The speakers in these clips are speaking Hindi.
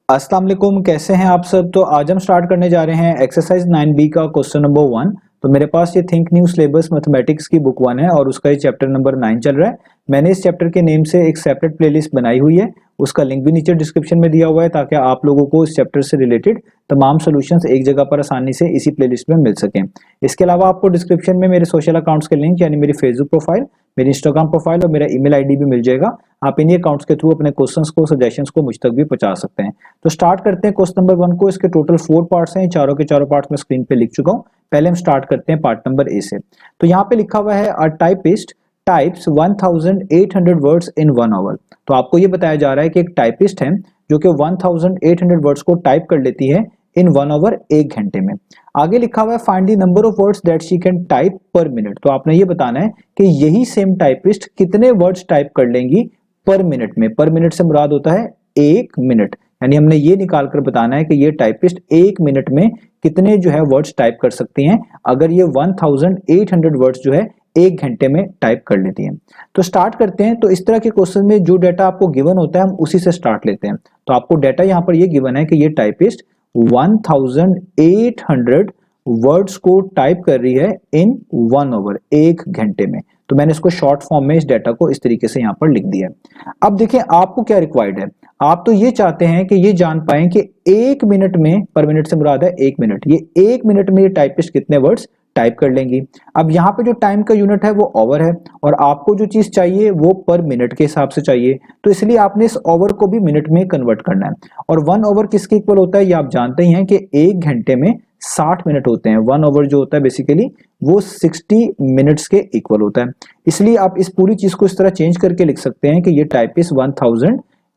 अस्सलाम वालेकुम, कैसे हैं आप सब। तो आज हम स्टार्ट करने जा रहे हैं एक्सरसाइज 9B का क्वेश्चन नंबर 1। तो मेरे पास ये थिंक न्यू सिलेबस मैथमेटिक्स की बुक 1 है और उसका ये चैप्टर नंबर 9 चल रहा है। मैंने इस चैप्टर के नेम से एक सेपरेट प्लेलिस्ट बनाई हुई है, उसका लिंक भी नीचे डिस्क्रिप्शन में दिया हुआ है ताकि आप लोगों को इस चैप्टर से रिलेटेड तमाम सॉल्यूशंस एक जगह पर आसानी से इसी प्लेलिस्ट में मिल सकें। इसके अलावा आपको डिस्क्रिप्शन में मेरे सोशल अकाउंट्स के लिंक यानी मेरी फेसबुक प्रोफाइल, मेरी इंस्टाग्राम प्रोफाइल और मेरा ईमेल आईडी भी मिल जाएगा। आप इन्हीं अकाउंट्स के थ्रू अपने क्वेश्चंस को, सजेशंस को मुझ तक भी पहुंचा सकते हैं। तो स्टार्ट करते हैं क्वेश्चन नंबर 1 को। इसके टोटल 4 पार्ट्स हैं, चारों के चारों पार्ट्स में स्क्रीन पे लिख चुका हूं। पहले हम स्टार्ट करते हैं पार्ट नंबर ए से। तो यहाँ पे लिखा हुआ है a typist types 1800 words in 1 hour. तो आपको ये बताया जा रहा है कि एक टाइपिस्ट है जो कि 1800 वर्ड्स को टाइप कर लेती है इन 1 आवर, 1 घंटे में। आगे लिखा हुआ है find the number of words that she can type पर मिनट। तो आपने ये बताना है कि यही सेम टाइपिस्ट कितने वर्ड्स टाइप कर लेंगी पर मिनट में। पर मिनट से मुराद होता है 1 मिनट, यानी हमने ये निकाल कर बताना है कि ये टाइपिस्ट 1 मिनट में कितने जो है वर्ड्स टाइप कर सकती हैं अगर ये 1800 वर्ड्स जो है 1 घंटे में टाइप कर लेती हैं। तो स्टार्ट करते हैं। तो इस तरह के क्वेश्चन में जो डाटा आपको गिवन होता है हम उसी से स्टार्ट लेते हैं। तो आपको डाटा यहाँ पर ये गिवन है कि ये टाइपिस्ट 1800 वर्ड्स को टाइप कर रही है इन 1 आवर, 1 घंटे में। तो मैंने इसको शॉर्ट फॉर्म में इस डाटा को इस तरीके से यहाँ पर लिख दिया है। अब देखिए आपको क्या रिक्वायर्ड है। आप तो ये चाहते हैं कि ये जान पाएं कि 1 मिनट में, पर मिनट से मुराद है 1 मिनट, ये 1 मिनट में ये टाइपिस्ट कितने वर्ड्स टाइप कर लेंगी। अब यहाँ पे जो टाइम का यूनिट है वो ओवर है और आपको जो चीज चाहिए वो पर मिनट के हिसाब से चाहिए, तो इसलिए आपने इस ओवर को भी मिनट में कन्वर्ट करना है। और 1 ओवर किसके इक्वल होता है ये आप जानते ही हैं कि 1 घंटे में 60 मिनट होते हैं। 1 ओवर जो होता है बेसिकली वो 60 मिनट्स के इक्वल होता है। इसलिए आप इस पूरी चीज को इस तरह चेंज करके लिख सकते हैं कि ये टाइपिस्ट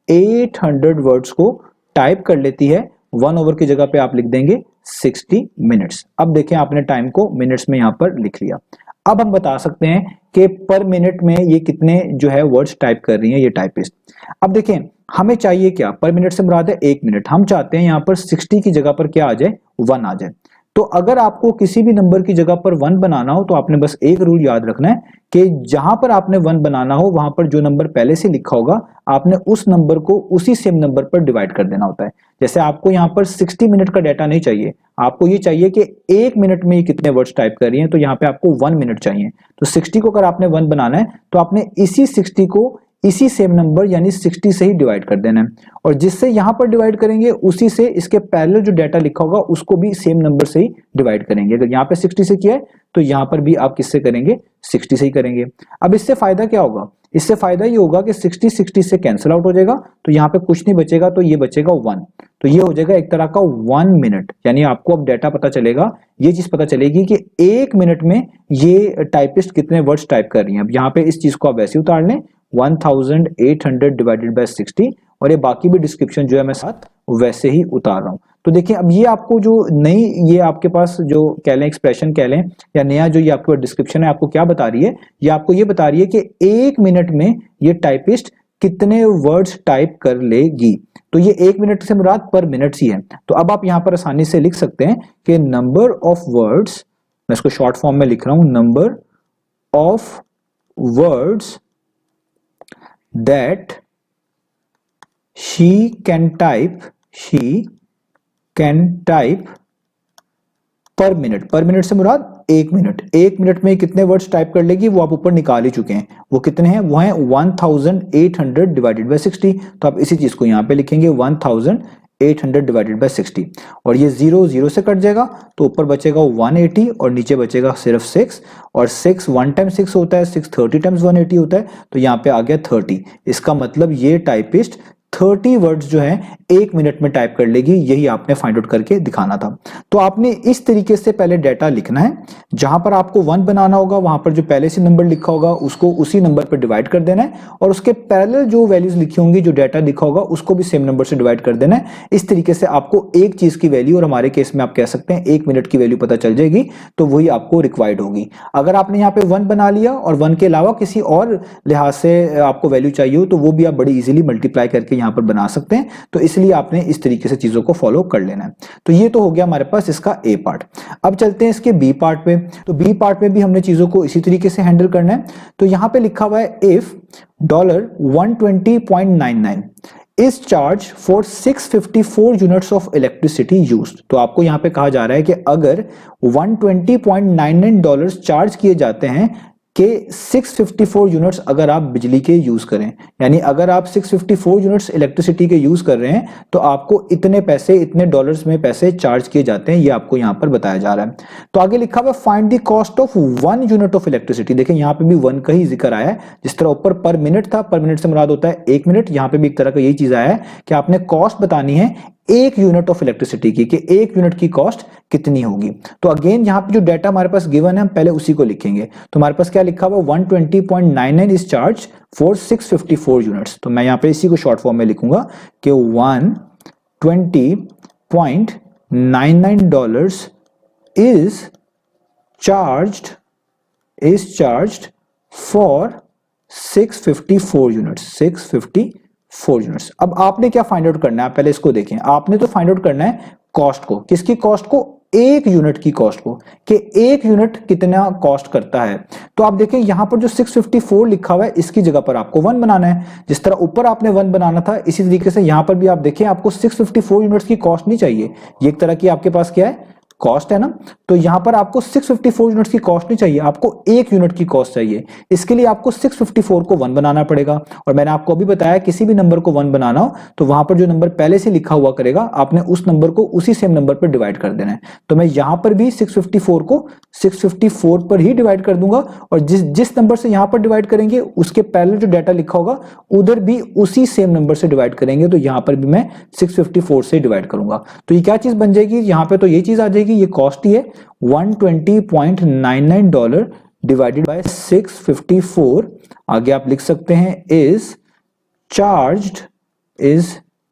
1800 वर्ड्स को टाइप कर लेती है। 1 ओवर की जगह पे आप लिख देंगे 60 मिनट्स। अब देखें आपने टाइम को मिनट्स में यहां पर लिख लिया। अब हम बता सकते हैं कि पर मिनट में ये कितने जो है वर्ड्स टाइप कर रही हैं ये टाइपिस्ट। अब देखें हमें चाहिए क्या, पर मिनट से मुराद है 1 मिनट। हम चाहते हैं यहां पर 60 की जगह पर क्या आ जाए, 1 आ जाए। तो अगर आपको किसी भी नंबर की जगह पर 1 बनाना हो तो आपने बस एक रूल याद रखना है कि जहां पर आपने 1 बनाना हो वहां पर जो नंबर पहले से लिखा होगा आपने उस नंबर को उसी सेम नंबर पर डिवाइड कर देना होता है। जैसे आपको यहां पर 60 मिनट का डाटा नहीं चाहिए, आपको ये चाहिए कि 1 मिनट में ये कितने वर्ड्स टाइप कर रही हैं, तो यहां पे आपको 1 मिनट चाहिए। तो 60 को अगर आपने 1 बनाना है तो आपने इसी 60 को इसी सेम नंबर यानी 60 से ही डिवाइड कर देना है, और जिससे यहां पर डिवाइड करेंगे उसी से इसके पैरेलल जो डाटा लिखा होगा उसको भी सेम नंबर से ही डिवाइड करेंगे। अगर यहां पे 60 से किया है तो यहां पर भी आप किससे करेंगे, 60 से ही करेंगे। अब इससे फायदा क्या होगा, इससे फायदा ये होगा कि 60 से कैंसिल आउट हो जाएगा, तो यहां पे कुछ नहीं बचेगा, तो ये बचेगा 1। तो ये हो जाएगा एक तरह का 1 मिनट। यानी आपको अब डाटा पता चलेगा, ये चीज पता चलेगी कि 1 मिनट में ये टाइपिस्ट कितने वर्ड्स टाइप कर रही हैं। अब यहाँ पे इस चीज को आप वैसे उतार लें 1800 डिवाइडेड बाय 60, और ये बाकी भी डिस्क्रिप्शन जो है मैं साथ वैसे ही उतार रहा हूं। तो देखिए अब ये आपको जो नई, ये आपके पास जो कह लें एक्सप्रेशन कह लें या नया जो ये आपको डिस्क्रिप्शन है आपको क्या बता रही है, ये आपको ये बता रही है कि 1 मिनट में ये टाइपिस्ट कितने वर्ड्स टाइप कर लेगी। तो ये 1 मिनट से मुराद पर मिनट ही है। तो अब आप यहां पर आसानी से लिख सकते हैं कि नंबर ऑफ वर्ड्स, मैं इसको शॉर्ट फॉर्म में लिख रहा हूं, number of words that she can type पर मिनट। पर मिनट से मुराद 1 मिनट। 1 मिनट में कितने वर्ड्स टाइप कर लेगी वो आप ऊपर निकाल ही चुके हैं। वो कितने हैं, वो हैं 1800 डिवाइडेड बाय 60। तो आप इसी चीज को यहां पे लिखेंगे 1800 डिवाइडेड बाय 60, और ये 0 0 से कट जाएगा तो ऊपर बचेगा 180 और नीचे बचेगा सिर्फ 6, और 6 1 टाइम्स 6 होता है, 6 30 टाइम्स 180 होता है, तो यहाँ पे आ गया 30। इसका मतलब ये टाइपिस्ट 30 वर्ड्स जो है 1 मिनट में टाइप कर लेगी। यही आपने फाइंड आउट करके दिखाना था। तो आपने इस तरीके से पहले डाटा लिखना है, जहां पर आपको 1 बनाना होगा वहां पर जो पहले से नंबर लिखा होगा उसको उसी नंबर पर डिवाइड कर देना है, और उसके पैरेलल जो वैल्यूज लिखी होंगी, जो डाटा लिखा होगा उसको भी सेम नंबर से डिवाइड कर देना है। इस तरीके से आपको एक चीज की वैल्यू, और हमारे केस में आप कह सकते हैं 1 मिनट की वैल्यू पता चल जाएगी, तो वही आपको रिक्वायर्ड होगी। अगर आपने यहाँ पे 1 बना लिया और 1 के अलावा किसी और लिहाज से आपको वैल्यू चाहिए हो तो वो भी आप बड़ी इजीली मल्टीप्लाई करके यहाँ पर बना सकते हैं। तो इसलिए आपने इस तरीके से चीजों को फॉलो कर लेना है। तो ये तो हो गया हमारे पास इसका ए पार्ट। अब चलते हैं इसके बी पार्ट पे। तो बी पार्ट में भी हमने चीजों को इसी तरीके से हैंडल करना है। तो यहां पे लिखा हुआ है if $120.99 is charge for 654 units of electricity used. तो आपको यहां पे कहा जा रहा है कि अगर 120.99 डॉलर्स चार्ज किए जाते हैं कि 654 यूनिट्स अगर आप बिजली के यूज करें, यानी अगर आप 654 यूनिट्स इलेक्ट्रिसिटी के यूज कर रहे हैं तो आपको इतने पैसे, इतने डॉलर्स में पैसे चार्ज किए जाते हैं, ये आपको यहां पर बताया जा रहा है। तो आगे लिखा हुआ find the cost of 1 unit of electricity. देखिए यहां पे भी 1 का ही जिक्र आया है, जिस तरह ऊपर पर मिनट था, पर मिनट से मुराद होता है 1 मिनट, यहां पे भी एक तरह का यही चीज आया है कि आपने कॉस्ट बतानी है 1 यूनिट ऑफ इलेक्ट्रिसिटी की, कि 1 यूनिट की कॉस्ट कितनी होगी। तो अगेन यहां पे जो डाटा हमारे पास गिवन है हम पहले उसी को लिखेंगे। तो हमारे पास क्या लिखा हुआ 120.99 इज चार्ज फॉर 654 यूनिट्स। तो मैं यहां पे इसी को शॉर्ट फॉर्म में लिखूंगा कि 120.99 dollars is charged for 654 units. अब आपने क्या फाइंड आउट करना है, पहले इसको देखें। आपने तो फाइंड आउट करना है कॉस्ट को, किसकी कॉस्ट को, 1 यूनिट की कॉस्ट को, कि 1 यूनिट कितना कॉस्ट करता है। तो आप देखें यहां पर जो 654 लिखा हुआ है इसकी जगह पर आपको 1 बनाना है। जिस तरह ऊपर आपने 1 बनाना था, इसी तरीके से यहां पर भी आप देखें आपको 654 यूनिट्स की कॉस्ट नहीं चाहिए, ये एक तरह की आपके पास क्या है, कॉस्ट है ना। तो यहां पर आपको 654 यूनिट्स की कॉस्ट नहीं चाहिए, आपको 1 यूनिट की कॉस्ट चाहिए। इसके लिए आपको 654 को 1 बनाना पड़ेगा। और मैंने आपको अभी बताया किसी भी नंबर को 1 बनाना हो तो वहां पर जो नंबर पहले से लिखा हुआ करेगा आपने उस नंबर को उसी सेम नंबर पर डिवाइड कर देना है। तो मैं यहां पर भी 654 को 654 पर ही डिवाइड कर दूंगा, और जिस नंबर से यहां पर डिवाइड करेंगे उसके पहले जो डाटा लिखा होगा उधर भी उसी सेम नंबर से डिवाइड करेंगे। तो यहां पर भी मैं 654 से डिवाइड करूंगा। तो ये क्या चीज बन जाएगी, यहां पे तो ये चीज आ जाएगी, ये कॉस्ट ही है 120.99 डॉलर डिवाइडेड बाय 654। आगे आप लिख सकते हैं इज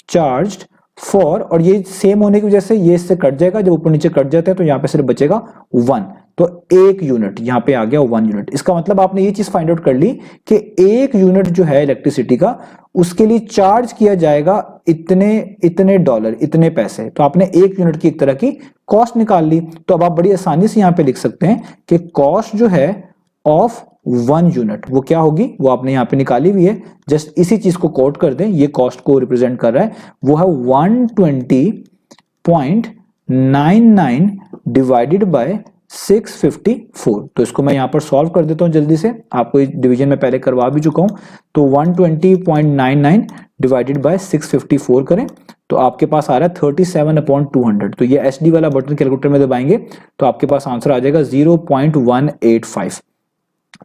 चार्ज्ड फॉर, और ये सेम होने की वजह से ये इससे कट जाएगा, जब ऊपर नीचे कट जाते हैं तो यहां पे सिर्फ बचेगा 1। तो 1 यूनिट यहां पे आ गया 1 यूनिट। इसका मतलब आपने ये चीज फाइंड आउट कर ली कि 1 यूनिट जो है इलेक्ट्रिसिटी का उसके लिए चार्ज किया जाएगा इतने डॉलर, इतने पैसे। तो आपने 1 यूनिट की एक तरह की कॉस्ट निकाल ली। तो अब आप बड़ी आसानी से यहां पे लिख सकते हैं कि कॉस्ट जो है ऑफ 1 यूनिट वो क्या होगी, वो आपने यहां पे निकाली हुई है। जस्ट इसी चीज को कोट कर दें, ये कॉस्ट को रिप्रेजेंट कर रहा है, वो है 120.99 डिवाइडेड बाय 654। तो इसको मैं यहां पर सॉल्व कर देता हूं जल्दी से, आपको डिवीजन में पहले करवा भी चुका हूं। तो 120.99 डिवाइडेड बाय 654 करें तो आपके पास आ रहा है 37/200। तो ये एचडी वाला बटन कैलकुलेटर में दबाएंगे तो आपके पास आंसर आ जाएगा 0.185।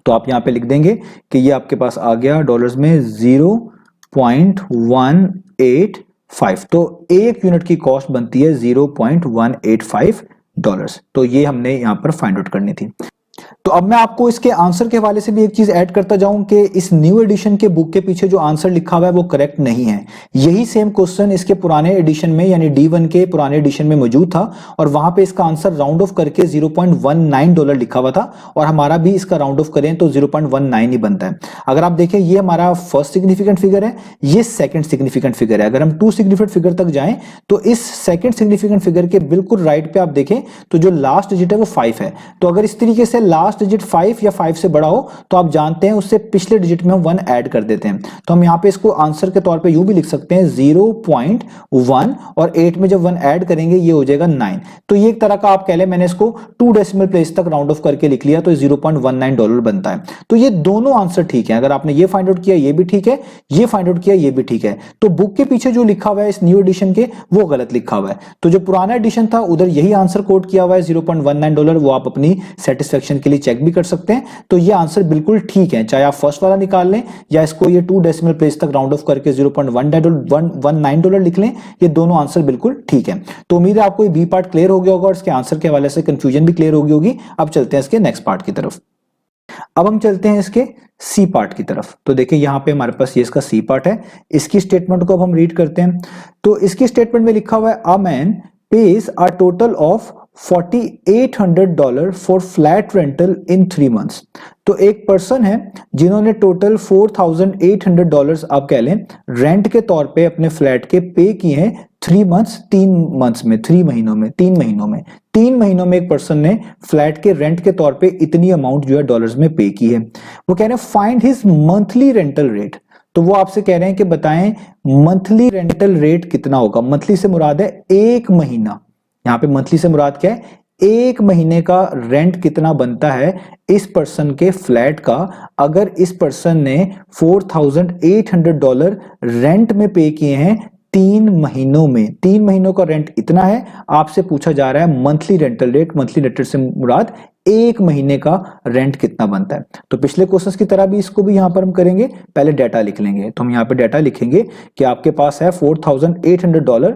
तो आप यहां पे लिख देंगे कि ये आपके पास आ गया डॉलर्स में 0.185। तो 1 यूनिट की कॉस्ट बनती है 0.185 डॉलर्स। तो ये हमने यहां पर फाइंड आउट करनी थी। तो अब मैं आपको इसके आंसर के हवाले से भी एक चीज ऐड करता जाऊं कि इस न्यू एडिशन के बुक के पीछे जो आंसर लिखा हुआ है वो करेक्ट नहीं है। यही सेम क्वेश्चन इसके पुराने एडिशन में यानी D1 के पुराने एडिशन में मौजूद था और वहां पे इसका आंसर राउंड ऑफ करके 0.19 डॉलर लिखा हुआ था और हमारा भी इसका राउंड ऑफ करें तो 0.19 ही बनता है। अगर आप देखें ये हमारा फर्स्ट सिग्निफिकेंट फिगर है, ये सेकंड सिग्निफिकेंट फिगर है। अगर हम 2 सिग्निफिकेंट फिगर तक जाएं तो इस सेकंड सिग्निफिकेंट फिगर के बिल्कुल राइट पे आप देखें तो जो लास्ट डिजिट है वो 5 है। तो अगर इस तरीके से लास्ट डिजिट 5 या 5 से बड़ा हो तो आप जानते हैं उससे पिछले डिजिट में हम 1 ऐड कर देते हैं। तो हम यहां पे इसको आंसर के तौर पे यूं भी लिख सकते हैं 0.1 और 8 में जब 1 ऐड करेंगे ये हो जाएगा 9। तो ये एक तरह का आप कह लें मैंने इसको 2 डेसिमल प्लेस तक राउंड ऑफ करके लिख लिया तो 0.19 डॉलर बनता है। तो ये दोनों आंसर ठीक है। अगर आपने ये फाइंड आउट किया ये भी ठीक है, ये फाइंड आउट किया ये भी ठीक है। तो बुक के पीछे जो लिखा हुआ है इस न्यू एडिशन के वो गलत लिखा हुआ है। तो जो पुराना एडिशन था उधर यही आंसर कोट किया हुआ है 0.19 डॉलर, वो आप अपनी सेटिस्फेक्शन के लिए चेक भी कर सकते हैं। तो ये आंसर बिल्कुल ठीक है, चाहे आप फर्स्ट वाला निकाल लें या इसको ये 2 डेसिमल प्लेस तक राउंड ऑफ करके 0.19 डॉलर लिख लें, ये दोनों आंसर बिल्कुल ठीक है। तो उम्मीद है आपको ये बी पार्ट क्लियर हो गया होगा और इसके आंसर के हवाले से कंफ्यूजन भी क्लियर हो गई होगी। अब चलते हैं इसके नेक्स्ट पार्ट की तरफ। अब हम चलते हैं इसके सी पार्ट की तरफ। तो देखिए यहां पे हमारे पास ये इसका सी पार्ट है। इसकी स्टेटमेंट को अब हम रीड करते हैं। तो इसकी स्टेटमेंट में लिखा हुआ है a man pays a total of $4,800 for flat rental in 3 months। तो एक पर्सन है जिन्होंने टोटल $4,800 आप कह लें रेंट के तौर पे अपने फ्लैट के पे किए हैं 3 months, 3 महीनों में 3 महीनों में एक पर्सन ने फ्लैट के रेंट के तौर पे इतनी अमाउंट जो है डॉलर्स में पे की है। वो कह रहे हैं find his monthly rental rate. तो वो आपसे कह रहे हैं कि बताएं मंथली रेंटल रेट कितना होगा। मंथली से मुराद है एक महीना, यहाँ पे मंथली से मुराद क्या है, एक महीने का रेंट कितना बनता है इस पर्सन के फ्लैट का, अगर इस पर्सन ने $4,800 रेंट में पे किए हैं 3 महीनों में। 3 महीनों का रेंट इतना है, आपसे पूछा जा रहा है monthly rental rate. Monthly rental से मुराद एक महीने का रेंट कितना बनता है। तो पिछले क्वेश्चंस की तरह भी इसको भी यहां पर हम करेंगे, पहले डाटा लिख लेंगे। तो हम यहाँ पे डाटा लिखेंगे कि आपके पास है $4,800,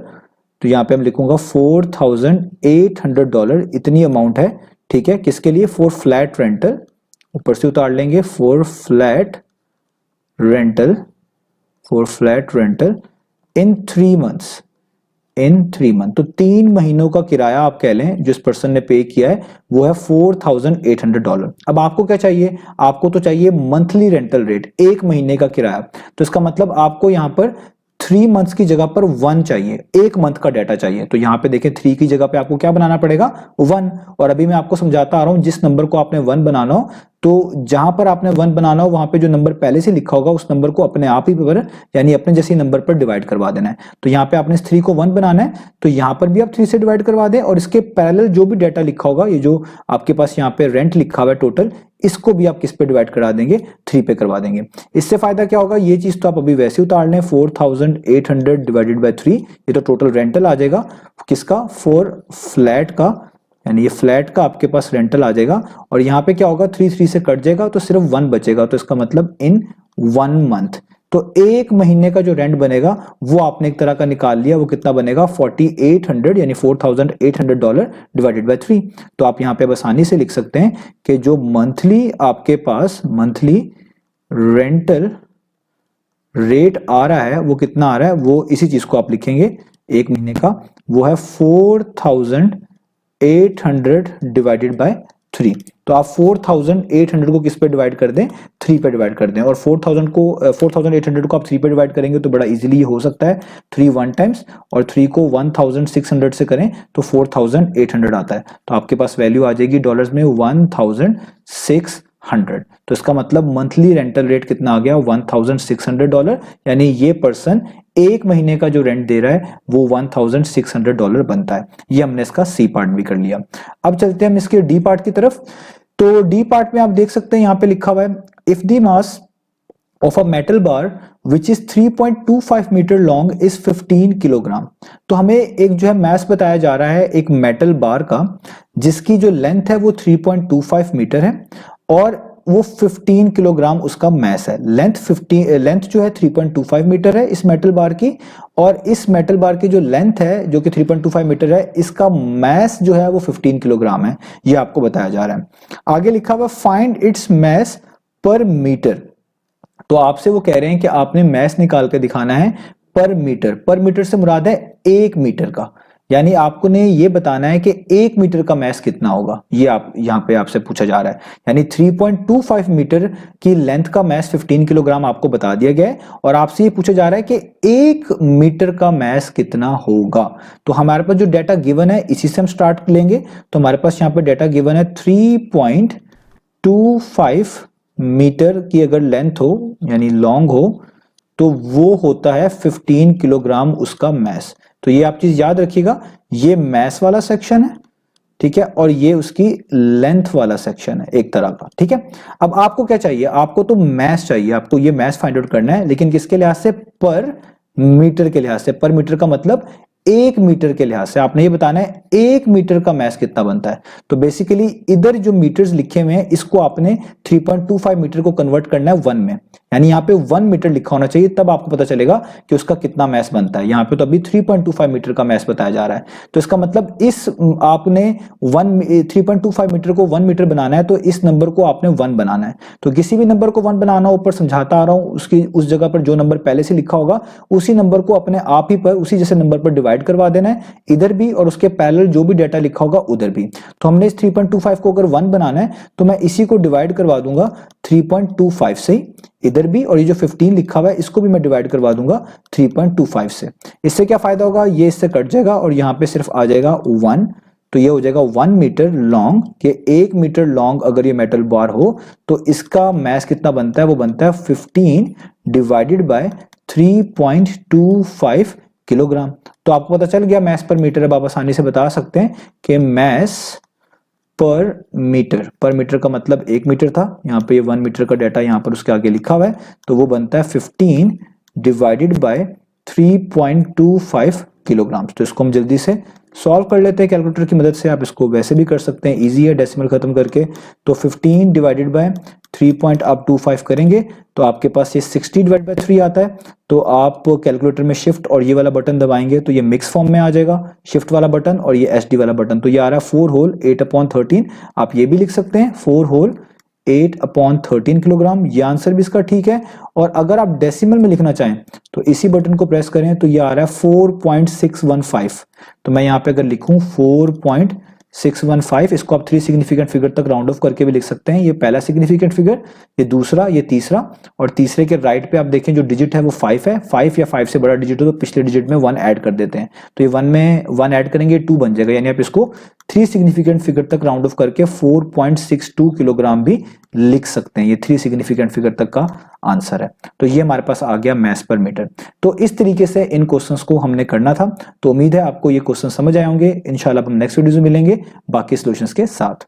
तो यहाँ पे हम लिखूंगा $4,800 इतनी अमाउंट है, ठीक है, किसके लिए, फॉर फ्लैट रेंटल। ऊपर से उतार लेंगे for flat rental, for flat rental in 3 months, in 3 month. तो 3 महीनों का किराया आप कह लें जो इस पर्सन ने पे किया है वो है $4,800। अब आपको क्या चाहिए, आपको तो चाहिए मंथली रेंटल रेट, एक महीने का किराया। तो इसका मतलब आपको यहाँ पर 3 मंथ्स की जगह पर 1 चाहिए, एक मंथ का डाटा चाहिए। तो यहाँ पे देखें 3 की जगह पे आपको क्या बनाना पड़ेगा, 1। और अभी मैं आपको समझाता आ रहा हूं, जिस नंबर को आपने 1 बनाना हो, तो जहां पर आपने 1 बनाना हो वहां पे जो नंबर पहले से लिखा होगा उस नंबर को अपने आप ही पर, यानी अपने जैसे नंबर पर डिवाइड करवा देना है। तो यहाँ पे आपने इस 3 को 1 बनाना है, तो यहाँ पर भी आप 3 से डिवाइड करवा दें, और इसके पैरेलल जो भी डाटा लिखा होगा, ये जो आपके पास यहाँ पे रेंट लिखा हुआ है टोटल, इसको भी आप किस पे डिवाइड करा देंगे, 3 पे करवा देंगे। इससे फायदा क्या होगा, ये चीज तो आप अभी वैसे उतार लें, 4,800 डिवाइडेड बाय 3, ये तो टोटल रेंटल आ जाएगा किसका, फॉर फ्लैट का, यानी ये फ्लैट का आपके पास रेंटल आ जाएगा। और यहाँ पे क्या होगा, 3 से कट जाएगा तो सिर्फ 1 बचेगा, तो इसका मतलब इन 1 मंथ। तो एक महीने का जो रेंट बनेगा वो आपने एक तरह का निकाल लिया, वो कितना बनेगा, 4800 यानी $4,800 डिवाइडेड बाय 3। तो आप यहाँ पे आसानी से लिख सकते हैं कि जो मंथली आपके पास मंथली रेंटल रेट आ रहा है वो कितना आ रहा है, वो इसी चीज को आप लिखेंगे एक महीने का, वो है 4,800 डिवाइडेड बाय 3। तो आप 4,800 को किस पे डिवाइड कर दें, 3 पे डिवाइड कर दें। और 4,800 को आप 3 पे डिवाइड करेंगे तो बड़ा इजीली हो सकता है, 3 1 टाइम्स, और 3 को 1,600 से करें तो 4,800 आता है। तो आपके पास वैल्यू आ जाएगी डॉलर्स में 1,600। तो इसका मतलब मंथली रेंटल रेट कितना आ गया, $1,600, यानी ये पर्सन एक महीने का जो रेंट दे रहा है वो $1,600 बनता है। ये हमने इसका सी पार्ट भी कर लिया। अब चलते हैं हम इसके डी पार्ट की तरफ। तो डी पार्ट में आप देख सकते हैं यहाँ पे लिखा हुआ है, if the mass of a metal bar which is 3.25 metre long is 15 kilogram. तो हमें एक जो है मैस बताया जा रहा है एक मेटल बार का, जिसकी जो लेंथ है वो 3.25 मीटर है और वो 15 किलोग्राम उसका मैस है। लेंथ जो है 3.25 मीटर है इस मेटल बार की, और इस मेटल बार की जो लेंथ है जो कि 3.25 मीटर है, इसका मैस जो है वो 15 किलोग्राम है, ये आपको बताया जा रहा है। आगे लिखा हुआ फाइंड इट्स मैस पर मीटर। तो आपसे वो कह रहे हैं कि आपने मैस निकाल के दिखाना है पर मीटर। पर मीटर से मुराद है 1 मीटर का, यानी आपको ने ये बताना है कि 1 मीटर का मैस कितना होगा, ये आप यहाँ पे आपसे पूछा जा रहा है। यानी 3.25 मीटर की लेंथ का मैस 15 किलोग्राम आपको बता दिया गया है, और आपसे ये पूछा जा रहा है कि 1 मीटर का मैस कितना होगा। तो हमारे पास जो डाटा गिवन है इसी से हम स्टार्ट लेंगे। तो हमारे पास यहाँ पे डाटा गिवन है 3.25 मीटर की अगर लेंथ हो यानी लॉन्ग हो, तो वो होता है 15 किलोग्राम उसका मैस। तो ये आप चीज याद रखिएगा, ये मैस वाला सेक्शन है, ठीक है, और ये उसकी लेंथ वाला सेक्शन है एक तरह का, ठीक है। अब आपको क्या चाहिए, आपको तो मैस चाहिए, आपको ये मैस फाइंड आउट करना है, लेकिन किसके लिहाज से, पर मीटर के लिहाज से। पर मीटर का मतलब 1 मीटर के लिहाज से आपने ये बताना है 1 मीटर का मैस कितना बनता है। तो बेसिकली इधर जो मीटर्स लिखे हुए हैं इसको आपने 3.25 मीटर को कन्वर्ट करना है 1 में, यानी यहाँ पे 1 मीटर लिखा होना चाहिए, तब आपको पता चलेगा कि उसका कितना मैस बनता है। यहाँ पे तो अभी 3.25 मीटर का मैस बताया जा रहा है, तो इसका मतलब इस आपने 3.25 मीटर को 1 मीटर बनाना है, तो इस नंबर को आपने 1 बनाना है। तो किसी भी नंबर को 1 बनाना, ऊपर समझाता आ रहा हूं, उसकी उस जगह पर जो नंबर पहले से लिखा होगा उसी नंबर को अपने आप ही पर उसी जैसे नंबर पर डिवाइड करवा देना है, इधर भी और उसके पैरेलल जो भी डाटा लिखा होगा उधर भी। तो हमने इस 3.25 को अगर 1 बनाना है तो मैं इसी को डिवाइड करवा दूंगा 3.25 से इधर भी, और ये जो 15 लिखा हुआ है इसको भी मैं डिवाइड करवा दूंगा 3.25 से। इससे क्या फायदा होगा, ये इससे कट जाएगा और यहाँ पे सिर्फ आ जाएगा 1, तो ये हो जाएगा 1 मीटर लॉन्ग, कि 1 मीटर लॉन्ग अगर ये मेटल बार हो तो इसका मास कितना बनता है, वो बनता है 15 डिवाइडेड बाय 3.25 किलोग्राम। तो आपको पता चल गया मास पर मीटर। अब आप आसानी से बता सकते हैं कि मास पर मीटर का मतलब 1 मीटर था, यहाँ पे ये 1 मीटर का डाटा यहाँ पर उसके आगे लिखा हुआ है, तो वो बनता है 15 डिवाइडेड बाय 3.25 किलोग्राम। तो इसको हम जल्दी से सॉल्व कर लेते हैं कैलकुलेटर की मदद से। आप इसको वैसे भी कर सकते हैं, इजी है डेसिमल खत्म करके। तो 15 डिवाइडेड बाय 3.25 करेंगे तो आपके पास ये 60 डिवाइड बाय 3 आता है। तो आप कैलकुलेटर में शिफ्ट और ये वाला बटन दबाएंगे तो ये मिक्स फॉर्म में आ जाएगा, शिफ्ट वाला बटन और ये SD वाला बटन। तो ये आ रहा है 4 होल 8/13। आप ये भी लिख सकते हैं 4 होल 8/13 किलोग्राम। ये आंसर भी इसका ठीक है। और अगर आप डेसिमल में लिखना चाहें तो इसी बटन को प्रेस करें तो ये आ रहा है 4.615। तो मैं यहाँ पे अगर लिखूं 4.615, इसको आप 3 सिग्निफिकेंट फिगर तक राउंड ऑफ करके भी लिख सकते हैं। ये पहला सिग्निफिकेंट फिगर, ये दूसरा, ये तीसरा, और तीसरे के राइट पे आप देखें जो डिजिट है वो 5 है। 5 या 5 से बड़ा डिजिट हो तो पिछले डिजिट में 1 ऐड कर देते हैं। तो ये 1 में 1 ऐड करेंगे 2 बन जाएगा, यानी आप इसको 3 सिग्निफिकेंट फिगर तक राउंड ऑफ करके 4.62 किलोग्राम भी लिख सकते हैं। ये 3 सिग्निफिकेंट फिगर तक का आंसर है। तो ये हमारे पास आ गया मास पर मीटर। तो इस तरीके से इन क्वेश्चंस को हमने करना था। तो उम्मीद है आपको ये क्वेश्चन समझ आए होंगे। इंशाल्लाह हम नेक्स्ट वीडियो में मिलेंगे बाकी सॉल्यूशंस के साथ।